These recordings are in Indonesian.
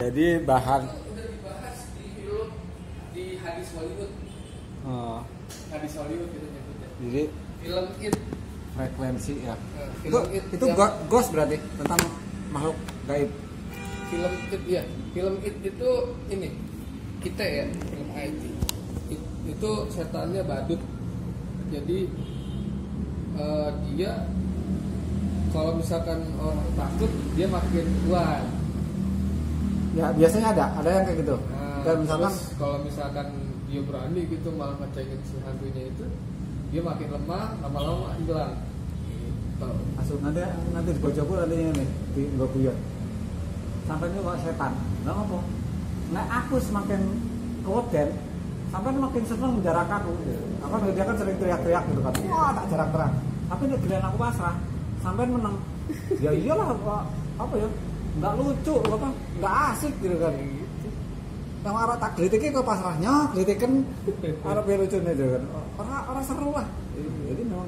Jadi bahan udah dibahas di film di hadis Hollywood. Hadis Hollywood gitu nyebutnya. jadi Film It. frekuensi ya. Film It. Itu ghost berarti tentang makhluk gaib. Film It ya. Film It itu ini kita ya, film IT. Itu setannya badut. Jadi dia kalau misalkan orang takut dia makin kuat. Ya biasanya ada yang kayak gitu. Dan misalkan Terus kalau misalkan dia berani gitu malah ngecekin si hantunya itu, dia makin lemah, lama-lama hilang. Gitu. asuh nanti di bojoku nanti ini di nggak buyut. Sampai ini kok setan. Lah apa? Nah aku semakin keweden, sampai makin seneng menjarak aku. Apa dia kan sering teriak-teriak gitu kan. Wah tak jarak terang. Tapi ini giliran aku pasrah, sampai menang. Ya iyalah apa ya? Nggak lucu apa? Nggak asik gitu kan. Yang arah tak kritiknya ke pasrahnya, kritikan arah lucu nih gitu kan. Orang seru lah. Jadi memang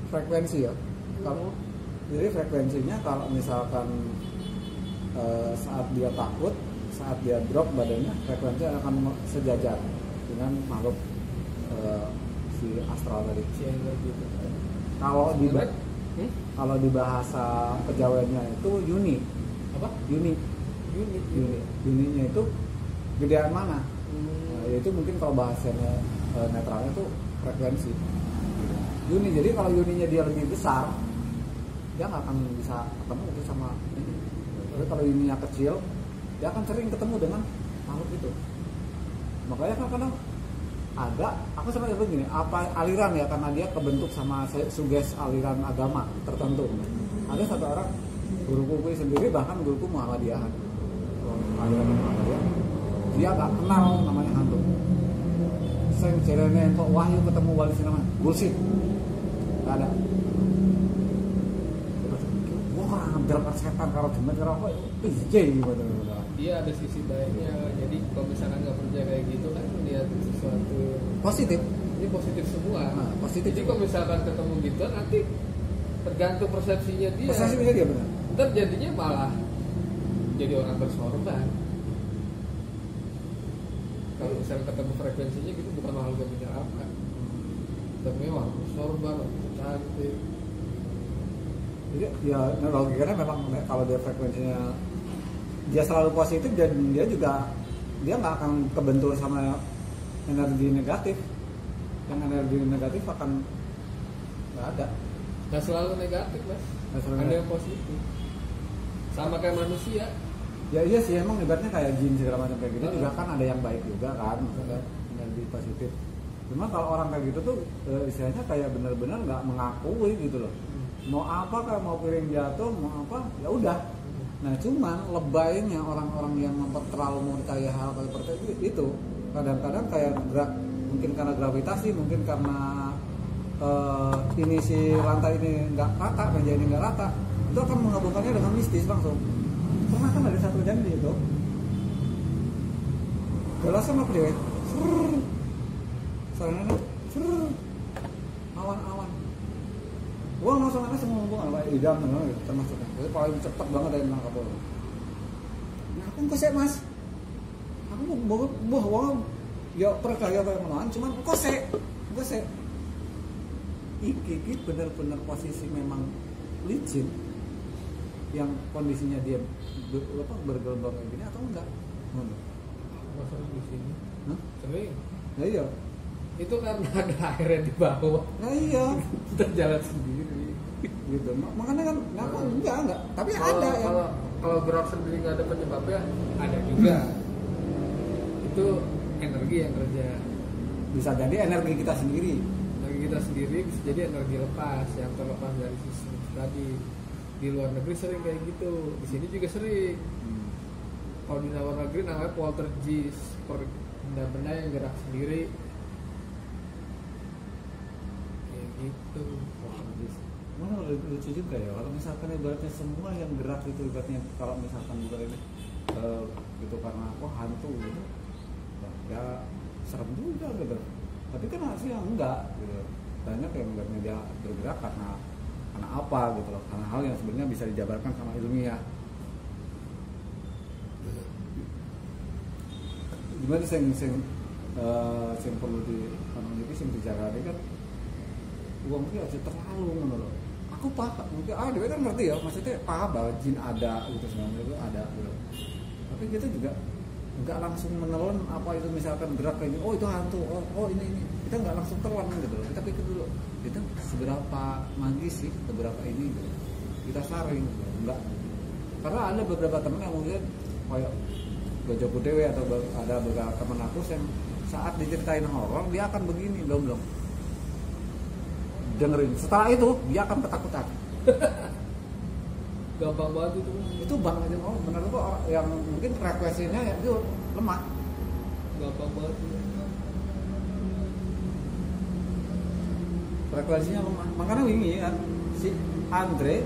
frekuensi ya. Kalau jadi frekuensinya kalau misalkan saat dia takut, saat dia drop badannya, frekuensi akan sejajar dengan makhluk si astral tadi. Si energi itu. Kalau di bahasa Pejawanya itu Yuni. Apa? Yuni. Yuninya itu gedean mana? Nah, yaitu mungkin kalau bahasanya netralnya itu frekuensi. Yuni. Jadi kalau Yuninya dia lebih besar, dia nggak akan bisa ketemu itu sama ini. Tapi kalau Yuninya kecil, dia akan sering ketemu dengan makhluk itu. Makanya kan kadang ada, aku sering bilang gini, apa aliran ya, karena dia kebentuk sama suges aliran agama tertentu. Ada satu orang guruku sendiri, bahkan guruku Muhammadiyah, aliran Muhammadiyah, dia nggak kenal namanya hantu. Sing jerene kok wahyu ketemu wali sinama, bullshit, nggak ada. Wah, hampir setan kalau demen karo apa, piye gitu. Dia ada sisi baiknya. Jadi kalau misalkan nggak percaya kayak gitu kan lihat sesuatu Positif. ini positif semua. Nah, positif. Jadi kalau misalkan ketemu gitu nanti tergantung persepsinya dia. Persepsinya dia benar. Ntar jadinya malah jadi orang bersorban. Kalau misalkan ketemu frekuensinya gitu bukan makhluk yang menyeramkan. Tapi wah bersorban, cantik. Jadi ya logikanya memang kalau dia frekuensinya dia selalu positif, dan dia juga dia nggak akan kebentur sama energi negatif. Yang energi negatif akan nggak ada. Nggak selalu negatif mas. Ada yang positif. Sama kayak manusia. Ya iya sih, emang ibaratnya kayak jin segala macam kayak gitu juga kan ada yang baik juga kan, maksudnya energi positif. Cuma kalau orang kayak gitu tuh istilahnya kayak benar-benar nggak mengakui gitu loh. Mau apa, kayak mau piring jatuh, mau apa, ya udah. Nah cuman lebaynya orang-orang yang terlalu percaya hal seperti itu kadang-kadang kayak mungkin karena gravitasi, mungkin karena ini si rantai ini nggak rata, meja ini nggak rata, itu akan menggabungkannya dengan mistis langsung. Pernah kan ada satu janji itu gelasnya apa deh, soalnya awan-awan. Gua langsung aja semua hubungan kayak idam gitu termasuknya. Itu paling cepet banget dari nangkap bola. Nah, aku kosek mas. Aku mau uang ya percaya kayak menahan, cuman kosek. Iki bener-bener posisi memang licin, yang kondisinya dia bergelombang kayak gini atau enggak? Sering di sini. Sering. Nah iya. Itu karena ada airnya di bawah. Nah iya. Kita jalan sendiri. Gitu. Makanya kan aku enggak. Tapi Kalau ada yang kalau gerak sendiri nggak ada penyebabnya, ada juga. Itu energi yang kerja. bisa jadi energi kita sendiri. Energi kita sendiri bisa jadi energi lepas yang terlepas dari sistem tadi. Di luar negeri sering kayak gitu. Di sini juga sering. Kalau di luar negeri namanya poltergeist, benda-benda yang gerak sendiri. Kayak gitu. Mana lucu juga ya kalau misalkan ibaratnya semua yang gerak itu ibaratnya kalau misalkan juga ini gitu karena hantu gitu ya serem juga gitu, tapi kan harusnya enggak gitu. Banyak yang ibaratnya dia bergerak karena apa gitu loh, karena hal yang sebenarnya bisa dijabarkan sama ilmiah. gimana sing perlu di iki sing dijagani kan uang iki aja terlalu ngono lho. Aku paham, mungkin dia kan ngerti ya, maksudnya paham bahwa jin ada gitu sebenarnya itu ada gitu. Tapi kita juga nggak langsung menelan apa itu misalkan gerak kayak ini, oh itu hantu, oh ini kita nggak langsung telan gitu loh. Kita pikir dulu itu seberapa magis sih, seberapa ini gitu. Kita saring gitu. Enggak, karena ada beberapa temen yang mungkin kayak Gojoku Dewe atau ada beberapa teman aku yang saat diceritain horor dia akan begini belum dengerin, setelah itu dia akan ketakutan. Gampang banget itu bang aja benar kok orang yang mungkin frekuensinya ya itu lemah, gampang banget frekuensinya lemah. Makanya ini kan si Andre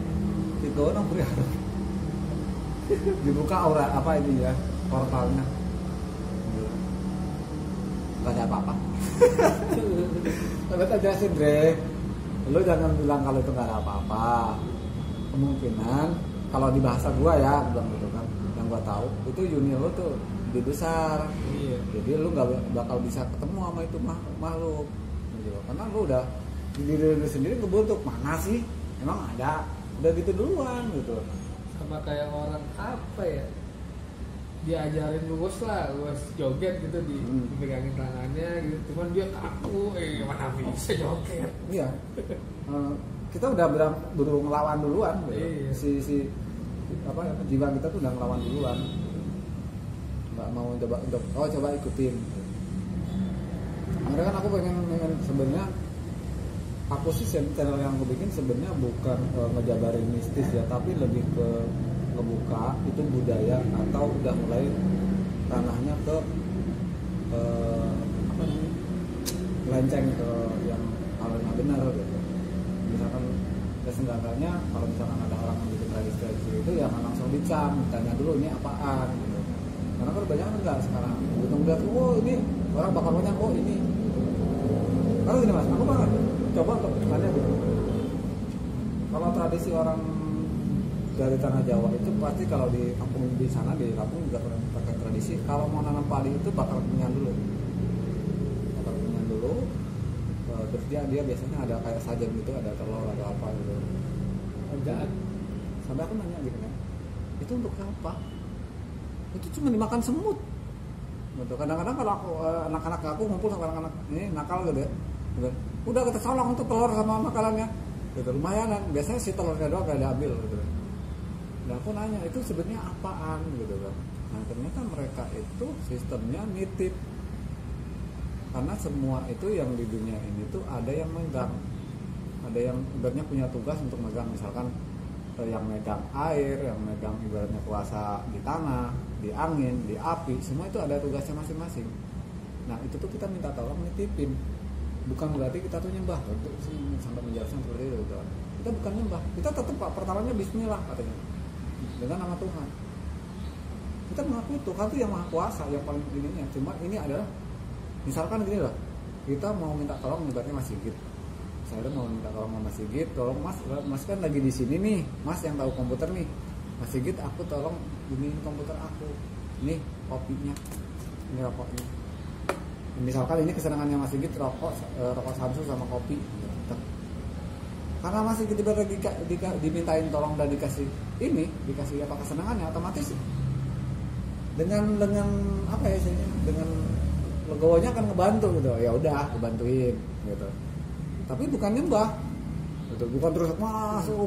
itu nang dibuka aura apa ini ya portalnya, nggak ada apa-apa. Tapi tak jelasin Dre, lu jangan bilang kalau itu nggak ada apa-apa. Kemungkinan kalau di bahasa gua ya bilang gitu kan, yang gua tahu itu unit lu tuh lebih besar. Iya. Jadi lu nggak bakal bisa ketemu sama itu makhluk gitu. Karena lu udah di diri lu sendiri kebentuk mana sih emang ada, udah gitu duluan gitu. Sama kayak orang apa ya, diajarin luwes joget gitu dipegangin tangannya gitu, cuman dia kaku, mana bisa joget. Iya. Kita udah buru ngelawan duluan gitu. Iya. si apa jiwa kita tuh udah ngelawan duluan, nggak mau coba ikutin. Akhirnya kan aku pengen sebenarnya aku sih channel yang aku bikin sebenarnya bukan ngejabarin mistis ya, tapi lebih ke ngebuka itu budaya atau udah mulai tanahnya ke apa namanya melenceng ke yang hal yang benar gitu. Misalkan seenggaknya kalau misalkan ada orang yang bikin tradisi itu ya langsung dicam, tanya dulu ini apaan gitu. Karena kan banyak kan enggak sekarang begitu ngeliat, oh ini orang bakal banyak, oh ini kalau gini mas, aku banget coba untuk tanya gitu. Kalau tradisi orang dari tanah Jawa itu pasti kalau di kampung di sana di kampung juga pakai tradisi kalau mau nanam padi itu bakal kenyang dulu, terus dia biasanya ada kayak sajen gitu, ada telur ada apa gitu. Enggak, sampai aku nanya gitu kan, itu untuk apa? Itu cuma dimakan semut. Gitu. Kadang-kadang kalau aku anak-anak aku ngumpul sama anak-anak ini nakal gitu ya, udah kita colong untuk telur sama makalannya, gitu lumayan kan. Biasanya si telurnya doang gak diambil gitu. Nah aku nanya itu sebenarnya apaan gitu kan. Nah ternyata mereka itu sistemnya nitip. Karena semua itu yang di dunia ini tuh ada yang megang, ada yang ibaratnya punya tugas untuk megang, misalkan yang megang air, yang megang ibaratnya kuasa di tanah, di angin, di api, semua itu ada tugasnya masing-masing. Nah itu tuh kita minta tolong nitipin, bukan berarti kita tuh nyembah untuk sampai menjelaskan seperti itu gitu. Kita bukan nyembah, kita tetap pertamanya Bismillah katanya dengan nama Tuhan. Kita mengakui Tuhan itu yang maha kuasa, yang paling ininya. Cuma ini adalah misalkan gini loh, kita mau minta tolong ibaratnya Mas Sigit. Saya mau minta tolong sama Mas Sigit, tolong Mas kan lagi di sini nih, Mas yang tahu komputer nih. Mas Sigit, aku tolong ini komputer aku. Ini kopinya, ini rokoknya. Misalkan ini kesenangannya Mas Sigit rokok Samsu sama kopi. Karena Mas Sigit lagi dimintain tolong dan dikasih apa kesenangannya, otomatis dengan apa ya sih, dengan legowonya akan ngebantu gitu. Ya udah, ngebantuin gitu. Tapi bukan nyembah. Gitu. Bukan terus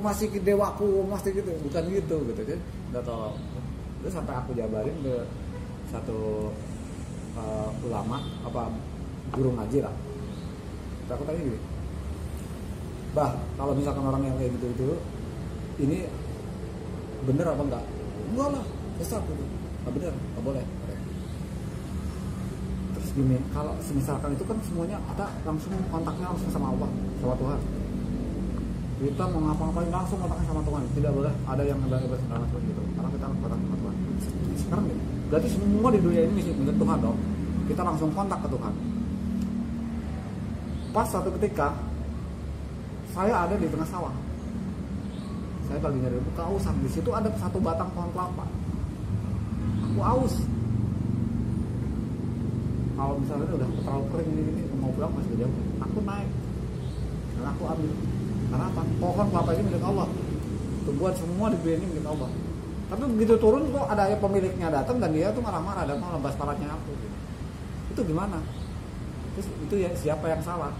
masih dewaku, masih gitu. Bukan gitu Jadi udah tolong. Terus sampai aku jabarin ke satu ulama apa guru ngaji lah. Aku tanya gini. Bah, kalau misalkan orang yang kayak gitu ini bener apa enggak? Enggak lah, sesat gitu. Enggak bener, enggak boleh. Gini, kalau misalkan itu kan semuanya ada langsung kontaknya langsung sama Allah, sama Tuhan. Kita mau ngapa-ngapain langsung kontaknya sama Tuhan, tidak boleh ada yang ibadah seperti gitu. Karena kita harus kontak sama Tuhan. Sekarang gini, berarti semua di dunia ini mesti menurut Tuhan dong. Kita langsung kontak ke Tuhan. Pas satu ketika saya ada di tengah sawah, saya lagi nyari kehausan. Di situ ada satu batang pohon kelapa. Aku aus. kalau misalnya udah terlalu kering ini mau pulang masih jauh, aku naik dan aku ambil. Karena apa? Pohon kelapa ini milik Allah, tumbuhan semua di dunia ini milik Allah. Tapi begitu turun kok ada pemiliknya datang dan dia tuh marah-marah dan mau lepas palatnya aku. Itu gimana? Terus itu ya siapa yang salah?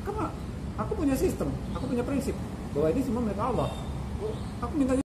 Karena aku punya sistem, aku punya prinsip bahwa ini semua milik Allah. Aku minta